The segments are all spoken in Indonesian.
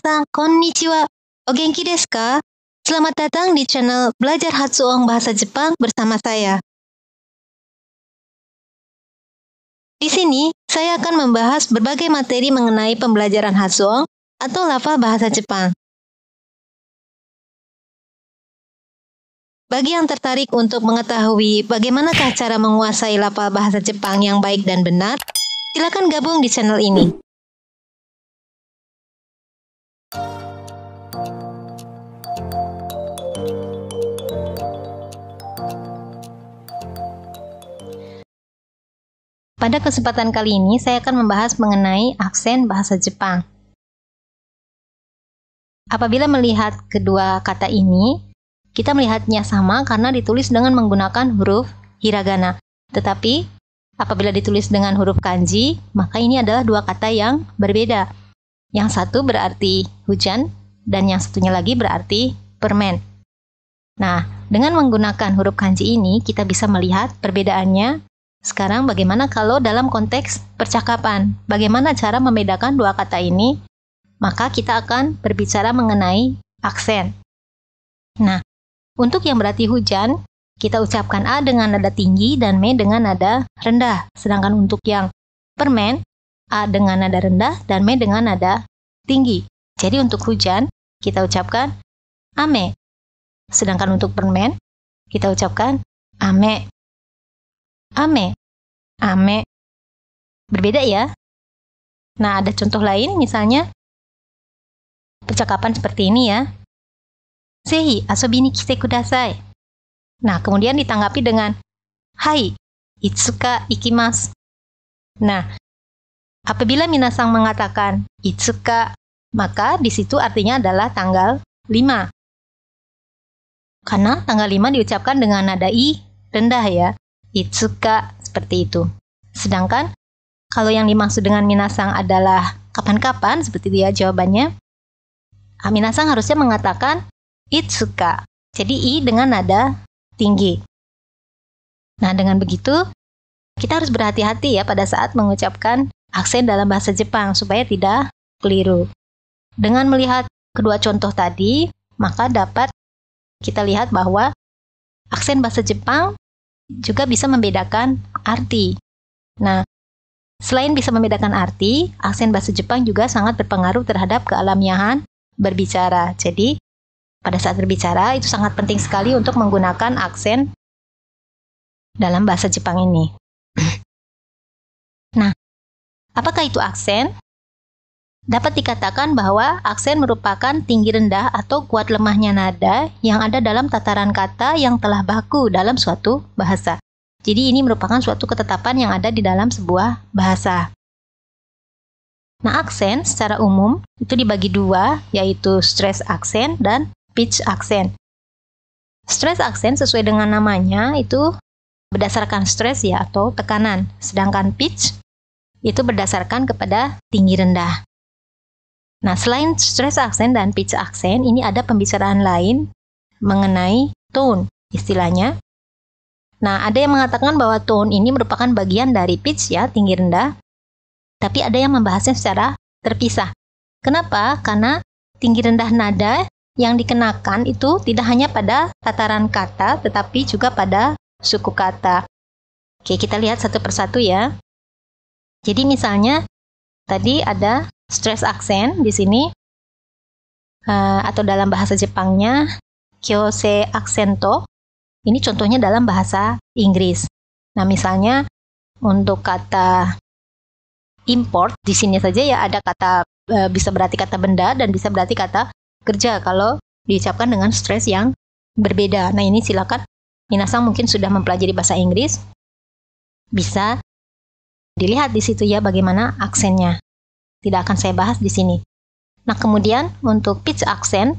Minasan, konnichiwa. O genki desu ka? Selamat datang di channel Belajar Hatsuong Bahasa Jepang bersama saya. Di sini, saya akan membahas berbagai materi mengenai pembelajaran Hatsuong atau lafal bahasa Jepang. Bagi yang tertarik untuk mengetahui bagaimanakah cara menguasai lafal bahasa Jepang yang baik dan benar, silakan gabung di channel ini. Pada kesempatan kali ini, saya akan membahas mengenai aksen bahasa Jepang. Apabila melihat kedua kata ini, kita melihatnya sama karena ditulis dengan menggunakan huruf hiragana. Tetapi, apabila ditulis dengan huruf kanji, maka ini adalah dua kata yang berbeda. Yang satu berarti hujan, dan yang satunya lagi berarti permen. Nah, dengan menggunakan huruf kanji ini, kita bisa melihat perbedaannya. Sekarang bagaimana kalau dalam konteks percakapan? Bagaimana cara membedakan dua kata ini? Maka kita akan berbicara mengenai aksen. Nah, untuk yang berarti hujan, kita ucapkan A dengan nada tinggi dan M dengan nada rendah. Sedangkan untuk yang permen, A dengan nada rendah dan M dengan nada tinggi. Jadi untuk hujan, kita ucapkan ame. Sedangkan untuk permen, kita ucapkan ame. Ame. Ame. Berbeda ya? Nah, ada contoh lain misalnya percakapan seperti ini ya. Zehi asobi ni kite kudasai. Nah, kemudian ditanggapi dengan hai, itsuka ikimasu. Nah, apabila minasang mengatakan itsuka, maka di situ artinya adalah tanggal 5. Karena tanggal 5 diucapkan dengan nada i rendah ya. Itsuka seperti itu. Sedangkan kalau yang dimaksud dengan minasang adalah kapan-kapan seperti itu ya jawabannya. Minasang harusnya mengatakan itsuka. Jadi i dengan nada tinggi. Nah, dengan begitu kita harus berhati-hati ya pada saat mengucapkan aksen dalam bahasa Jepang supaya tidak keliru. Dengan melihat kedua contoh tadi, maka dapat kita lihat bahwa aksen bahasa Jepang juga bisa membedakan arti. Nah, selain bisa membedakan arti, aksen bahasa Jepang juga sangat berpengaruh terhadap kealamiahan berbicara. Jadi, pada saat berbicara, itu sangat penting sekali untuk menggunakan aksen dalam bahasa Jepang ini. Nah, apakah itu aksen? Dapat dikatakan bahwa aksen merupakan tinggi rendah atau kuat lemahnya nada yang ada dalam tataran kata yang telah baku dalam suatu bahasa. Jadi ini merupakan suatu ketetapan yang ada di dalam sebuah bahasa. Nah, aksen secara umum itu dibagi dua, yaitu stress aksen dan pitch aksen. Stress aksen sesuai dengan namanya itu berdasarkan stres ya atau tekanan. Sedangkan pitch itu berdasarkan kepada tinggi rendah. Nah, selain stress aksen dan pitch aksen, ini ada pembicaraan lain mengenai tone istilahnya. Nah, ada yang mengatakan bahwa tone ini merupakan bagian dari pitch ya, tinggi rendah. Tapi ada yang membahasnya secara terpisah. Kenapa? Karena tinggi rendah nada yang dikenakan itu tidak hanya pada tataran kata, tetapi juga pada suku kata. Oke, kita lihat satu persatu ya. Jadi misalnya, tadi ada stress aksen di sini, atau dalam bahasa Jepangnya, kyosei aksento. Ini contohnya dalam bahasa Inggris. Nah, misalnya untuk kata import, di sini saja ya ada kata, bisa berarti kata benda dan bisa berarti kata kerja kalau diucapkan dengan stres yang berbeda. Nah, ini silakan minasang mungkin sudah mempelajari bahasa Inggris, bisa dilihat di situ ya bagaimana aksennya. Tidak akan saya bahas di sini. Nah, kemudian untuk pitch aksen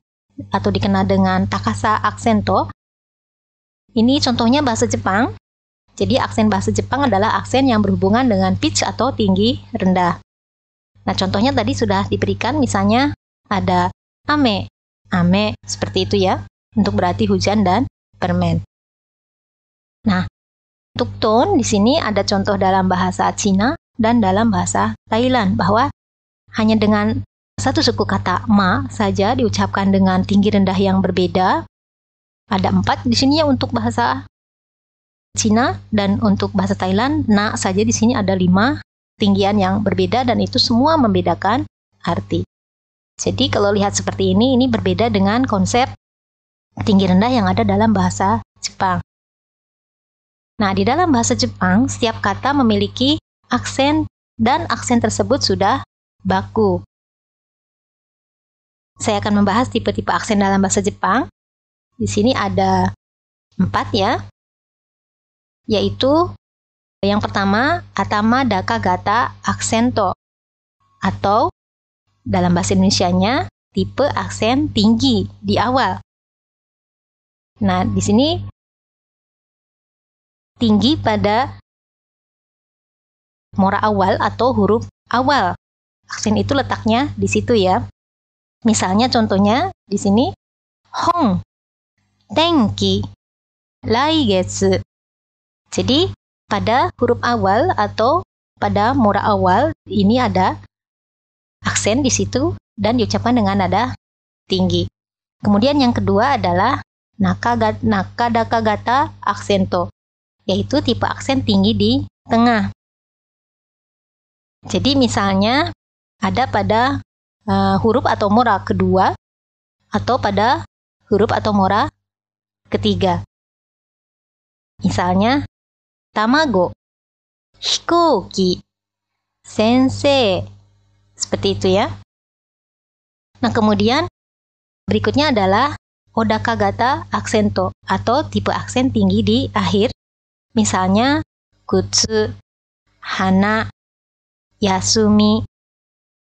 atau dikenal dengan takasa aksento, ini contohnya bahasa Jepang. Jadi aksen bahasa Jepang adalah aksen yang berhubungan dengan pitch atau tinggi rendah. Nah, contohnya tadi sudah diberikan, misalnya ada ame, ame seperti itu ya, untuk berarti hujan dan permen. Nah, untuk tone di sini ada contoh dalam bahasa Cina dan dalam bahasa Thailand bahwa hanya dengan satu suku kata ma saja diucapkan dengan tinggi rendah yang berbeda. Ada 4 di sini ya untuk bahasa Cina, dan untuk bahasa Thailand, na saja di sini ada 5 tinggian yang berbeda, dan itu semua membedakan arti. Jadi kalau lihat seperti ini berbeda dengan konsep tinggi rendah yang ada dalam bahasa Jepang. Nah, di dalam bahasa Jepang, setiap kata memiliki aksen, dan aksen tersebut sudah baku. Saya akan membahas tipe-tipe aksen dalam bahasa Jepang. Di sini ada 4 ya, yaitu yang pertama, atama daka gata aksento, atau dalam bahasa Indonesianya tipe aksen tinggi di awal. Nah, di sini tinggi pada mora awal atau huruf awal. Aksen itu letaknya di situ ya. Misalnya contohnya di sini hong, tenki, laigetsu. Jadi pada huruf awal atau pada mora awal ini ada aksen di situ dan diucapkan dengan nada tinggi. Kemudian yang kedua adalah nakadaka gata aksento, yaitu tipe aksen tinggi di tengah. Jadi misalnya ada pada huruf atau mora kedua atau pada huruf atau mora ketiga. Misalnya tamago, hikouki, sensei. Seperti itu ya. Nah, kemudian berikutnya adalah odaka gata aksento atau tipe aksen tinggi di akhir. Misalnya kutsu, hana, yasumi,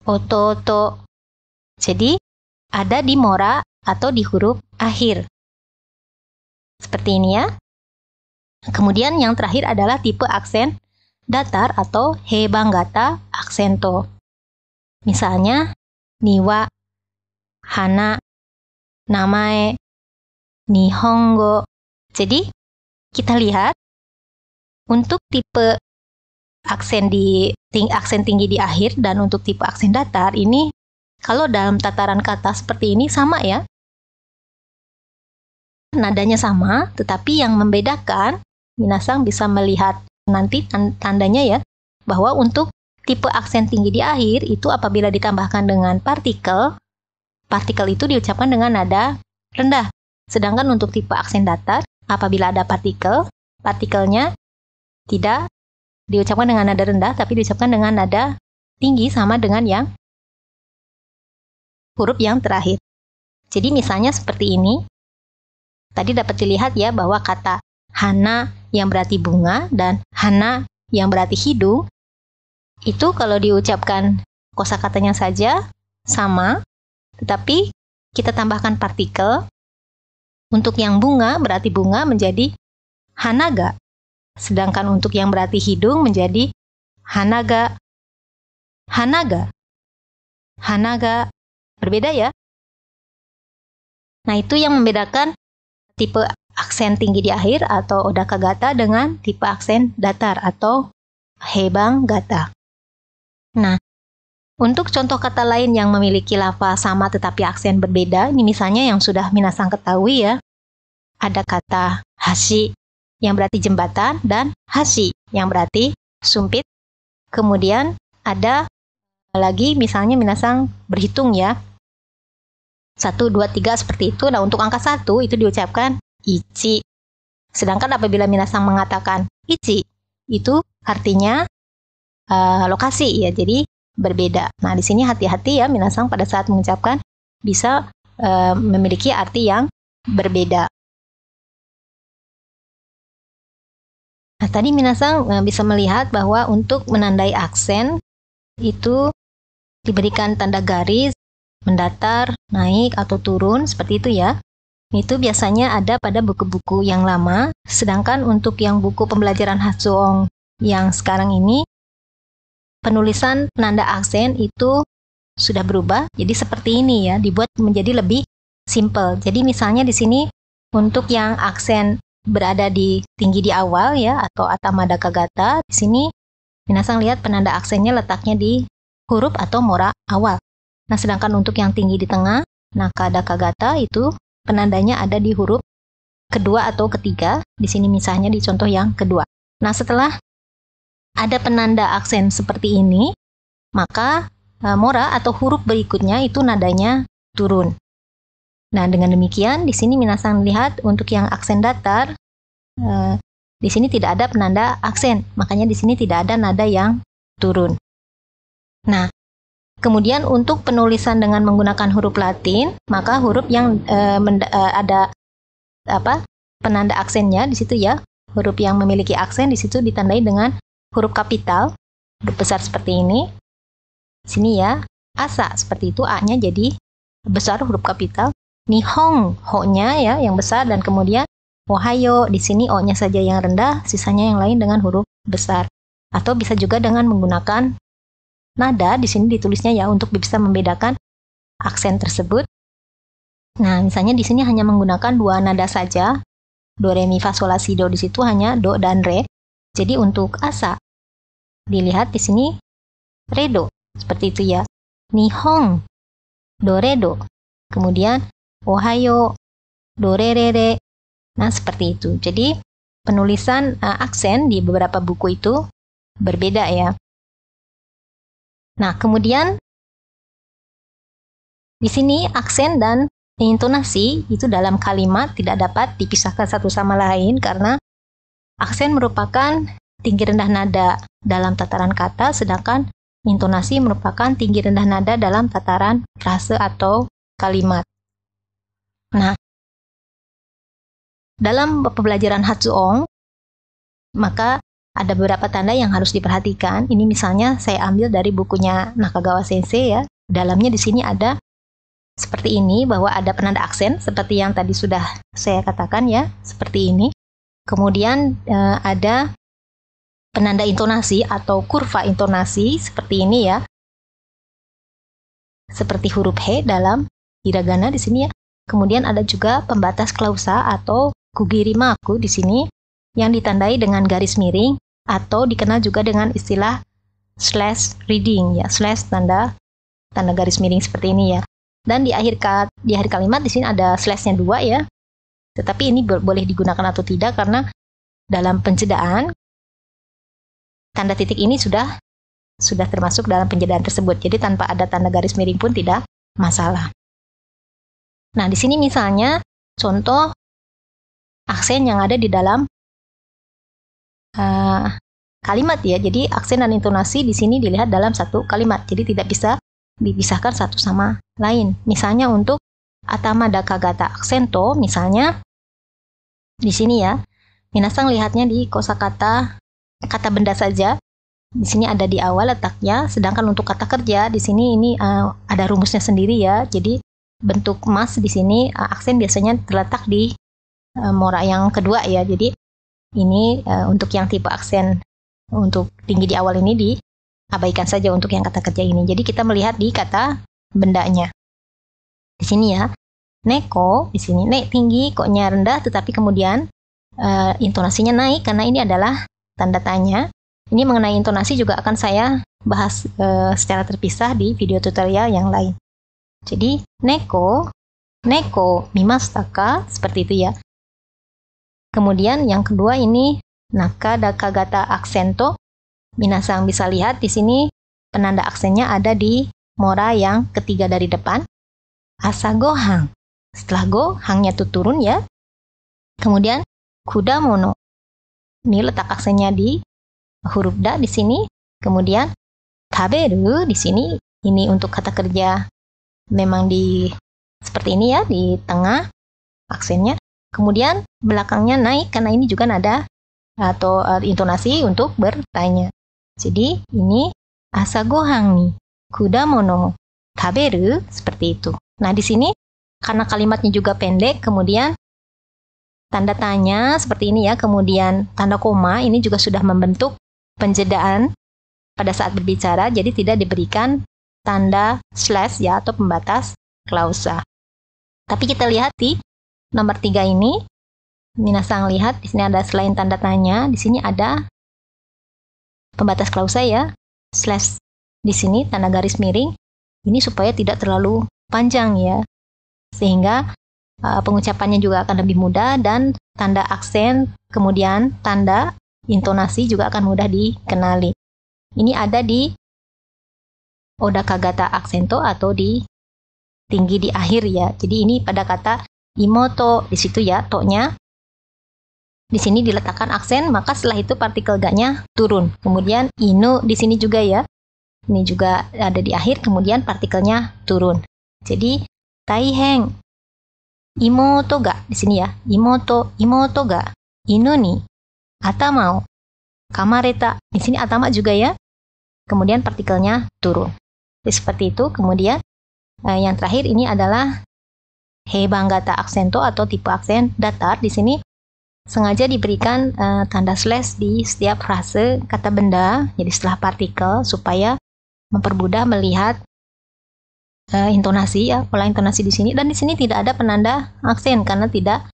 ototo. Jadi ada di mora atau di huruf akhir. Seperti ini ya. Kemudian yang terakhir adalah tipe aksen datar atau hebangata aksento. Misalnya niwa, hana, namae, nihongo. Jadi kita lihat untuk tipe aksen tinggi di akhir dan untuk tipe aksen datar ini kalau dalam tataran kata seperti ini sama ya. Nadanya sama, tetapi yang membedakan minasang bisa melihat nanti tandanya ya, bahwa untuk tipe aksen tinggi di akhir itu apabila ditambahkan dengan partikel itu diucapkan dengan nada rendah. Sedangkan untuk tipe aksen datar, apabila ada partikelnya tidak diucapkan dengan nada rendah, tapi diucapkan dengan nada tinggi sama dengan yang huruf yang terakhir. Jadi misalnya seperti ini. Tadi dapat dilihat ya bahwa kata hana yang berarti bunga dan hana yang berarti hidung, itu kalau diucapkan kosakatanya saja sama, tetapi kita tambahkan partikel. Untuk yang bunga berarti bunga menjadi hanaga. Sedangkan untuk yang berarti hidung menjadi hanaga. Hanaga. Berbeda ya. Nah, itu yang membedakan tipe aksen tinggi di akhir atau odaka gata dengan tipe aksen datar atau hebang gata. Nah, untuk contoh kata lain yang memiliki lafaz sama tetapi aksen berbeda, ini misalnya yang sudah minasang ketahui ya. Ada kata hashi yang berarti jembatan dan hashi yang berarti sumpit. Kemudian ada lagi misalnya minasang berhitung ya. 1, 2, 3 seperti itu. Nah, untuk angka 1 itu diucapkan ichi. Sedangkan apabila minasang mengatakan ichi, itu artinya lokasi ya. Jadi berbeda. Nah, di sini hati-hati ya minasang pada saat mengucapkan bisa memiliki arti yang berbeda. Nah, tadi minasang bisa melihat bahwa untuk menandai aksen itu diberikan tanda garis, mendatar, naik, atau turun, seperti itu ya. Itu biasanya ada pada buku-buku yang lama, sedangkan untuk yang buku pembelajaran Hatsuong yang sekarang ini, penulisan penanda aksen itu sudah berubah, jadi seperti ini ya, dibuat menjadi lebih simple. Jadi misalnya di sini, untuk yang aksen berada di tinggi di awal ya, atau atama daka gata, di sini minasang lihat penanda aksennya letaknya di huruf atau mora awal. Nah, sedangkan untuk yang tinggi di tengah, nakada kagata itu penandanya ada di huruf kedua atau ketiga. Di sini misalnya di contoh yang kedua. Nah, setelah ada penanda aksen seperti ini, maka mora atau huruf berikutnya itu nadanya turun. Nah, dengan demikian di sini minasan lihat untuk yang aksen datar, di sini tidak ada penanda aksen, makanya di sini tidak ada nada yang turun. Nah, kemudian untuk penulisan dengan menggunakan huruf Latin, maka huruf yang ada penanda aksennya di situ ya, huruf yang memiliki aksen di situ ditandai dengan huruf kapital, huruf besar seperti ini. Sini ya, asa seperti itu, a-nya jadi besar huruf kapital. Nihong, ho-nya ya yang besar, dan kemudian ohayo di sini o-nya saja yang rendah, sisanya yang lain dengan huruf besar. Atau bisa juga dengan menggunakan nada di sini ditulisnya ya untuk bisa membedakan aksen tersebut. Nah, misalnya di sini hanya menggunakan dua nada saja. Do, re, mi, fa, sol, la, si, do, di situ hanya do dan re. Jadi untuk asa dilihat di sini re, do. Seperti itu ya. Nihong, do, re, do. Kemudian ohayo, do, re, re, re. Nah, seperti itu. Jadi penulisan aksen di beberapa buku itu berbeda ya. Nah, kemudian di sini aksen dan intonasi itu dalam kalimat tidak dapat dipisahkan satu sama lain karena aksen merupakan tinggi rendah nada dalam tataran kata, sedangkan intonasi merupakan tinggi rendah nada dalam tataran frase atau kalimat. Nah, dalam pembelajaran Hatsuong, maka ada beberapa tanda yang harus diperhatikan. Ini misalnya saya ambil dari bukunya Nakagawa Sensei ya. Dalamnya di sini ada seperti ini, bahwa ada penanda aksen seperti yang tadi sudah saya katakan ya, seperti ini. Kemudian ada penanda intonasi atau kurva intonasi seperti ini ya. Seperti huruf he dalam hiragana di sini ya. Kemudian ada juga pembatas klausa atau kugirimaku di sini yang ditandai dengan garis miring atau dikenal juga dengan istilah slash reading ya, slash tanda garis miring seperti ini ya. Dan di akhir kalimat di sini ada slashnya 2 ya. Tetapi ini boleh digunakan atau tidak karena dalam penjedaan tanda titik ini sudah termasuk dalam penjedaan tersebut. Jadi tanpa ada tanda garis miring pun tidak masalah. Nah, di sini misalnya contoh aksen yang ada di dalam kalimat ya. Jadi aksen dan intonasi di sini dilihat dalam satu kalimat. Jadi tidak bisa dipisahkan satu sama lain. Misalnya untuk atama da kagata aksento, misalnya di sini ya. Minasang lihatnya di kosakata kata benda saja. Di sini ada di awal letaknya, sedangkan untuk kata kerja di sini ini ada rumusnya sendiri ya. Jadi bentuk mas di sini aksen biasanya terletak di mora yang kedua ya. Jadi ini untuk yang tipe aksen untuk tinggi di awal ini diabaikan saja untuk yang kata kerja ini. Jadi kita melihat di kata bendanya. Di sini ya, neko di sini tinggi, koknya rendah, tetapi kemudian intonasinya naik karena ini adalah tanda tanya. Ini mengenai intonasi juga akan saya bahas secara terpisah di video tutorial yang lain. Jadi neko mimashita ka, seperti itu ya. Kemudian yang kedua ini nakada kagata aksento. Minasang bisa lihat di sini penanda aksennya ada di mora yang ketiga dari depan. Asagohang. Setelah go, hangnya tuh turun ya. Kemudian kudamono. Ini letak aksennya di huruf da di sini. Kemudian taberu di sini. Ini untuk kata kerja memang di seperti ini ya, di tengah aksennya. Kemudian belakangnya naik karena ini juga nada atau intonasi untuk bertanya. Jadi ini asagohang nih, kudamono taberu, seperti itu. Nah, di sini karena kalimatnya juga pendek, kemudian tanda tanya seperti ini ya, kemudian tanda koma ini juga sudah membentuk penjedaan pada saat berbicara, jadi tidak diberikan tanda slash ya atau pembatas klausa. Tapi kita lihat di nomor 3 ini, minasang lihat di sini ada selain tanda tanya, di sini ada pembatas klausa ya, slash di sini tanda garis miring. Ini supaya tidak terlalu panjang ya, sehingga pengucapannya juga akan lebih mudah dan tanda aksen, kemudian tanda intonasi juga akan mudah dikenali. Ini ada di oda kagata aksento atau di tinggi di akhir ya. Jadi ini pada kata imoto di situ ya, to-nya. Di sini diletakkan aksen, maka setelah itu partikel ga-nya turun. Kemudian inu di sini juga ya. Ini juga ada di akhir, kemudian partikelnya turun. Jadi taiheng. Imoto ga di sini ya. Imoto ga inu ni atama o kamareta. Di sini atama juga ya. Kemudian partikelnya turun. Jadi seperti itu. Kemudian yang terakhir ini adalah heibanggata aksento atau tipe aksen datar. Di sini sengaja diberikan tanda slash di setiap frase kata benda, jadi setelah partikel, supaya mempermudah melihat intonasi ya, pola intonasi di sini. Dan di sini tidak ada penanda aksen karena tidak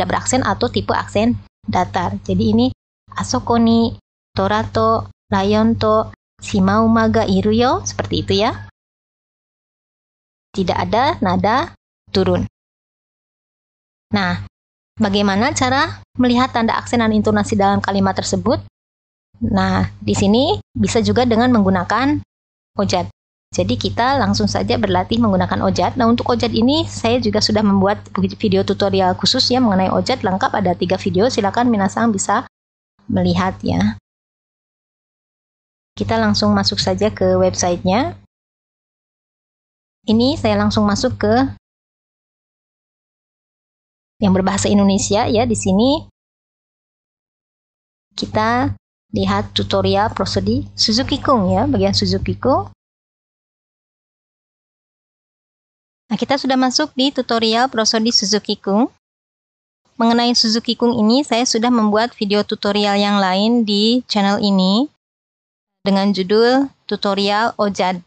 beraksen atau tipe aksen datar. Jadi ini asoko ni torato layon to shimauma ga iru yo, seperti itu ya. Tidak ada nada turun. Nah, bagaimana cara melihat tanda aksen dan intonasi dalam kalimat tersebut? Nah, di sini bisa juga dengan menggunakan ojat. Jadi kita langsung saja berlatih menggunakan ojat. Nah, untuk ojat ini saya juga sudah membuat video tutorial khusus ya mengenai ojat, lengkap ada 3 video. Silakan minasang bisa melihat ya. Kita langsung masuk saja ke websitenya. Ini saya langsung masuk ke yang berbahasa Indonesia ya. Di sini kita lihat tutorial prosodi Suzuki-kun ya, bagian Suzuki-kun. Nah, kita sudah masuk di tutorial prosodi Suzuki-kun. Mengenai Suzuki-kun ini, saya sudah membuat video tutorial yang lain di channel ini dengan judul tutorial ojad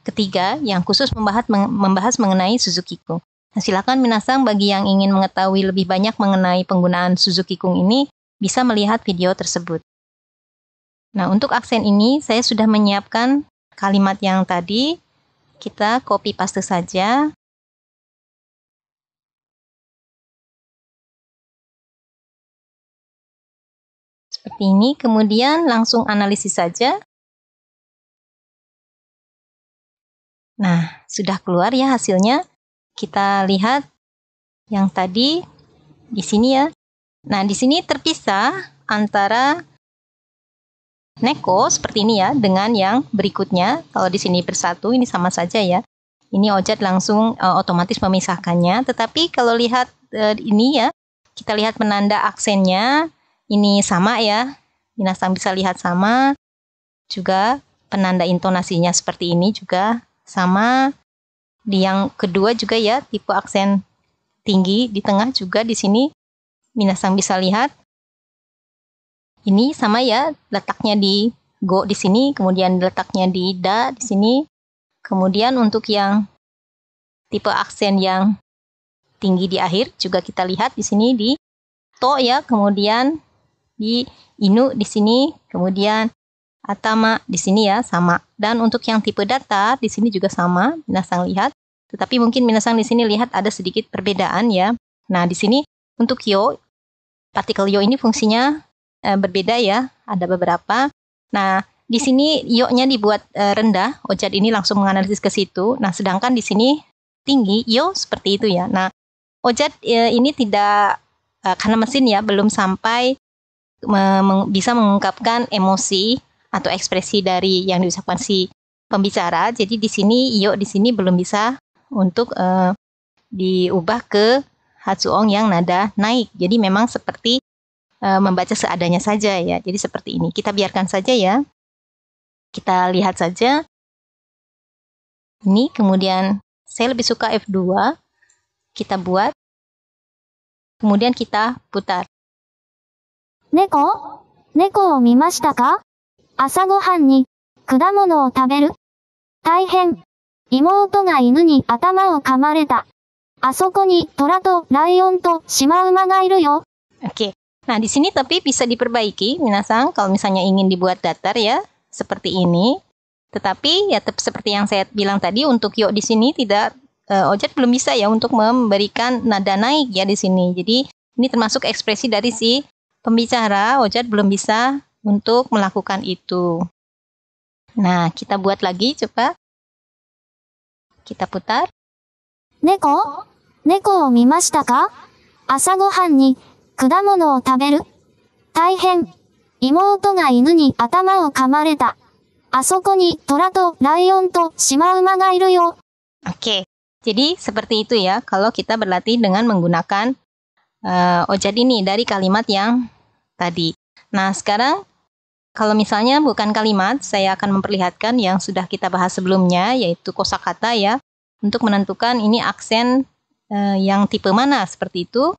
ketiga yang khusus membahas mengenai Suzuki-kun. Nah, silakan minasang bagi yang ingin mengetahui lebih banyak mengenai penggunaan Suzuki-kun ini bisa melihat video tersebut. Nah, untuk aksen ini saya sudah menyiapkan kalimat yang tadi. Kita copy paste saja. Seperti ini, kemudian langsung analisis saja. Nah, sudah keluar ya hasilnya. Kita lihat yang tadi di sini ya. Nah, di sini terpisah antara neko seperti ini ya dengan yang berikutnya. Kalau di sini bersatu ini sama saja ya. Ini ojat langsung otomatis memisahkannya. Tetapi kalau lihat ini ya, kita lihat penanda aksennya ini sama ya. Minasang bisa lihat sama. Juga penanda intonasinya seperti ini juga sama. Di yang kedua juga ya, tipe aksen tinggi di tengah juga di sini minasang bisa lihat. Ini sama ya, letaknya di go di sini, kemudian letaknya di da di sini. Kemudian untuk yang tipe aksen yang tinggi di akhir juga kita lihat di sini di to ya, kemudian di inu di sini, kemudian atama di sini ya sama. Dan untuk yang tipe datar di sini juga sama, minasang lihat. Tetapi mungkin minasang di sini lihat ada sedikit perbedaan ya. Nah, di sini untuk yo, partikel yo ini fungsinya berbeda ya, ada beberapa. Nah, di sini yo-nya dibuat rendah, ojat ini langsung menganalisis ke situ. Nah, sedangkan di sini tinggi, yo seperti itu ya. Nah, ojat ini tidak, karena mesin ya, belum sampai bisa mengungkapkan emosi atau ekspresi dari yang diucapkan si pembicara. Jadi di sini, yo di sini belum bisa untuk diubah ke hatsuong yang nada naik. Jadi memang seperti membaca seadanya saja ya. Jadi seperti ini. Kita biarkan saja ya. Kita lihat saja. Ini kemudian saya lebih suka F2. Kita buat. Kemudian kita putar. Neko? Neko o mimashita ka? Asa gohan ni kudamono o taberu? Taihen. Imouto ga inu ni atama o kamareta. Asoko ni tora to laion to shimauma ga iru yo. Oke. Nah, di sini tapi bisa diperbaiki, minasang, kalau misalnya ingin dibuat datar ya, seperti ini. Tetapi ya seperti yang saya bilang tadi, untuk yo di sini tidak Ojat belum bisa ya untuk memberikan nada naik ya di sini. Jadi ini termasuk ekspresi dari si pembicara. Ojat belum bisa untuk melakukan itu. Nah, kita buat lagi, coba. Kita putar. 猫を見ましたか？朝ごはんに果物を食べる？大変。妹が犬に頭を噛まれた。あそこに虎とライオンとシマウマがいるよ。 Oke, jadi seperti itu ya kalau kita berlatih dengan menggunakan ojat ini dari kalimat yang tadi. Nah, sekarang kalau misalnya bukan kalimat, saya akan memperlihatkan yang sudah kita bahas sebelumnya, yaitu kosakata ya, untuk menentukan ini aksen yang tipe mana, seperti itu.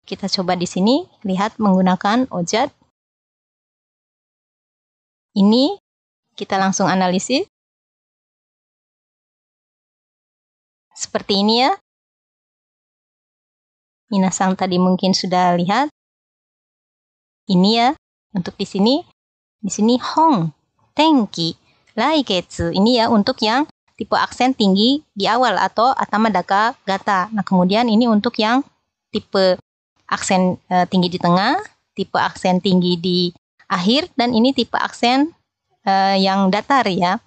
Kita coba di sini, lihat menggunakan ojat. Ini kita langsung analisis. Seperti ini ya. Minasang tadi mungkin sudah lihat. Ini ya, untuk di sini hong, tenki, laiketsu. Ini ya untuk yang tipe aksen tinggi di awal atau atama daka gata. Nah, kemudian ini untuk yang tipe aksen tinggi di tengah, tipe aksen tinggi di akhir, dan ini tipe aksen yang datar ya.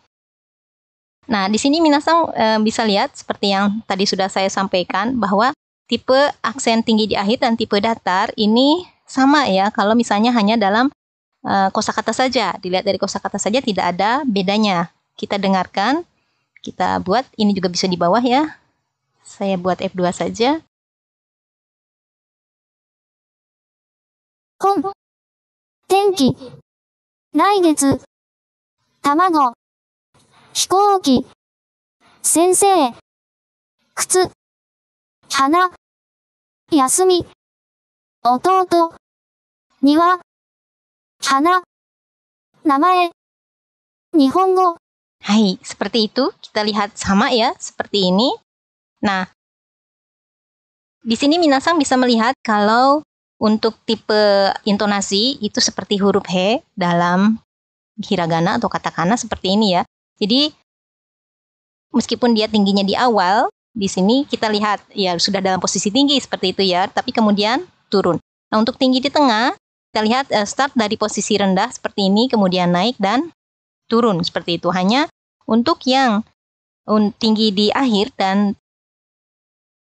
Nah, di sini minasang bisa lihat seperti yang tadi sudah saya sampaikan bahwa tipe aksen tinggi di akhir dan tipe datar ini sama ya kalau misalnya hanya dalam kosakata saja. Dilihat dari kosakata saja tidak ada bedanya. Kita dengarkan, kita buat, ini juga bisa di bawah ya. Saya buat F2 saja. 本、天気、来月、卵、飛行機、先生、靴、花、休み、弟、庭、花、名前、日本語。 Hai, seperti itu. Kita lihat sama ya, seperti ini. Nah, di sini minasang bisa melihat kalau untuk tipe intonasi itu seperti huruf he dalam hiragana atau katakana seperti ini ya. Jadi meskipun dia tingginya di awal, di sini kita lihat ya sudah dalam posisi tinggi seperti itu ya, tapi kemudian turun. Nah, untuk tinggi di tengah, kita lihat start dari posisi rendah seperti ini, kemudian naik dan turun seperti itu. Hanya untuk yang tinggi di akhir dan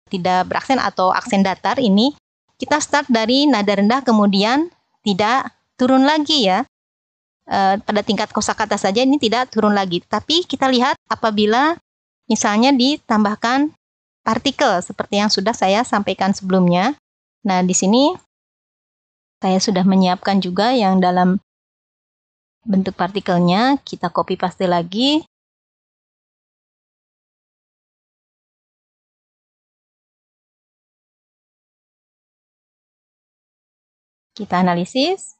tidak beraksen atau aksen datar ini, kita start dari nada rendah kemudian tidak turun lagi ya. Pada tingkat kosakata saja ini tidak turun lagi. Tapi kita lihat apabila misalnya ditambahkan partikel seperti yang sudah saya sampaikan sebelumnya. Nah, di sini saya sudah menyiapkan juga yang dalam bentuk partikelnya. Kita copy paste lagi. Kita analisis.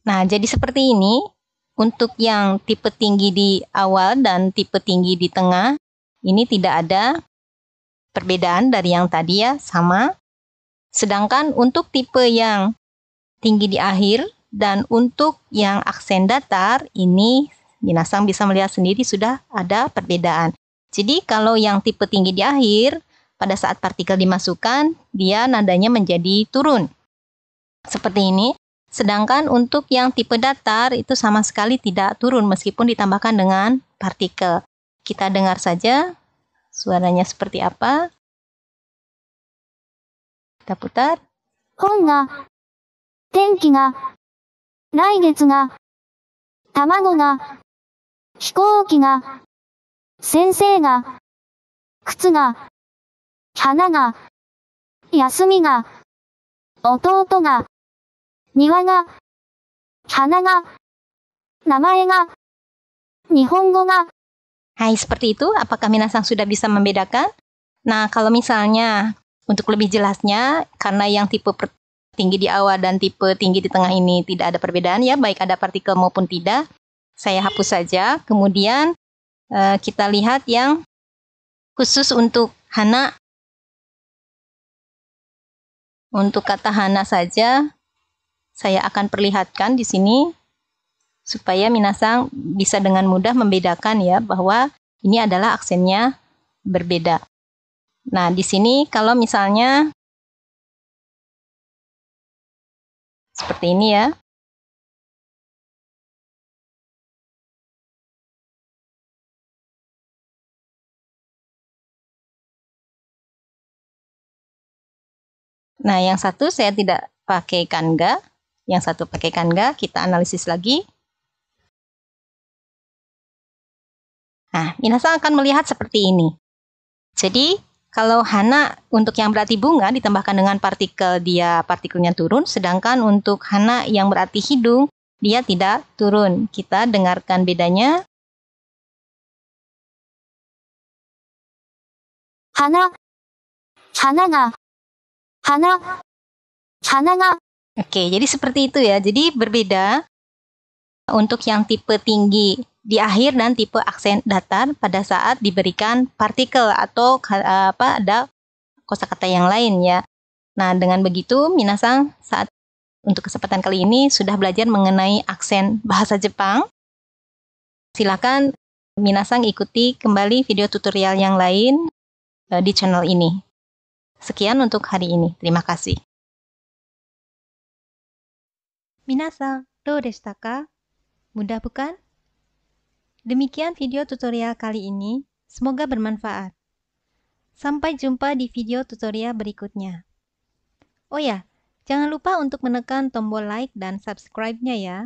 Nah, jadi seperti ini. Untuk yang tipe tinggi di awal dan tipe tinggi di tengah, ini tidak ada perbedaan dari yang tadi ya, sama. Sedangkan untuk tipe yang tinggi di akhir dan untuk yang aksen datar, ini minasang bisa melihat sendiri sudah ada perbedaan. Jadi kalau yang tipe tinggi di akhir, pada saat partikel dimasukkan, dia nadanya menjadi turun. Seperti ini. Sedangkan untuk yang tipe datar itu sama sekali tidak turun meskipun ditambahkan dengan partikel. Kita dengar saja suaranya seperti apa. Kita putar. 本が、天気が、来月が、卵が、飛行機が、先生が、靴が、花が、休みが、弟が、庭が、花が、名前が、日本語が。 Hai, seperti itu. Apakah minasang sudah bisa membedakan? Nah, kalau misalnya untuk lebih jelasnya, karena yang tipe tinggi di awal dan tipe tinggi di tengah ini tidak ada perbedaan ya, baik ada partikel maupun tidak, saya hapus saja. Kemudian kita lihat yang khusus untuk hana. Untuk kata hana saja, saya akan perlihatkan di sini. supaya minasang bisa dengan mudah membedakan ya bahwa ini adalah aksennya berbeda. Nah, di sini kalau misalnya seperti ini ya. Nah, yang satu saya tidak pakai Kanga, yang satu pakai Kanga, kita analisis lagi. Nah, minasang akan melihat seperti ini. Jadi, kalau hana untuk yang berarti bunga ditambahkan dengan partikel, dia partikelnya turun, sedangkan untuk hana yang berarti hidung, dia tidak turun. Kita dengarkan bedanya. Hana, hana ga, hana, hana ga. Oke, jadi seperti itu ya. Jadi berbeda untuk yang tipe tinggi di akhir dan tipe aksen datar pada saat diberikan partikel atau ada kosakata yang lain ya. Nah, dengan begitu minasang saat untuk kesempatan kali ini sudah belajar mengenai aksen bahasa Jepang. Silakan minasang ikuti kembali video tutorial yang lain di channel ini. Sekian untuk hari ini. Terima kasih. Minasang, do deshita ka? Mudah bukan? Demikian video tutorial kali ini. Semoga bermanfaat. Sampai jumpa di video tutorial berikutnya. Oh ya, jangan lupa untuk menekan tombol like dan subscribe-nya ya.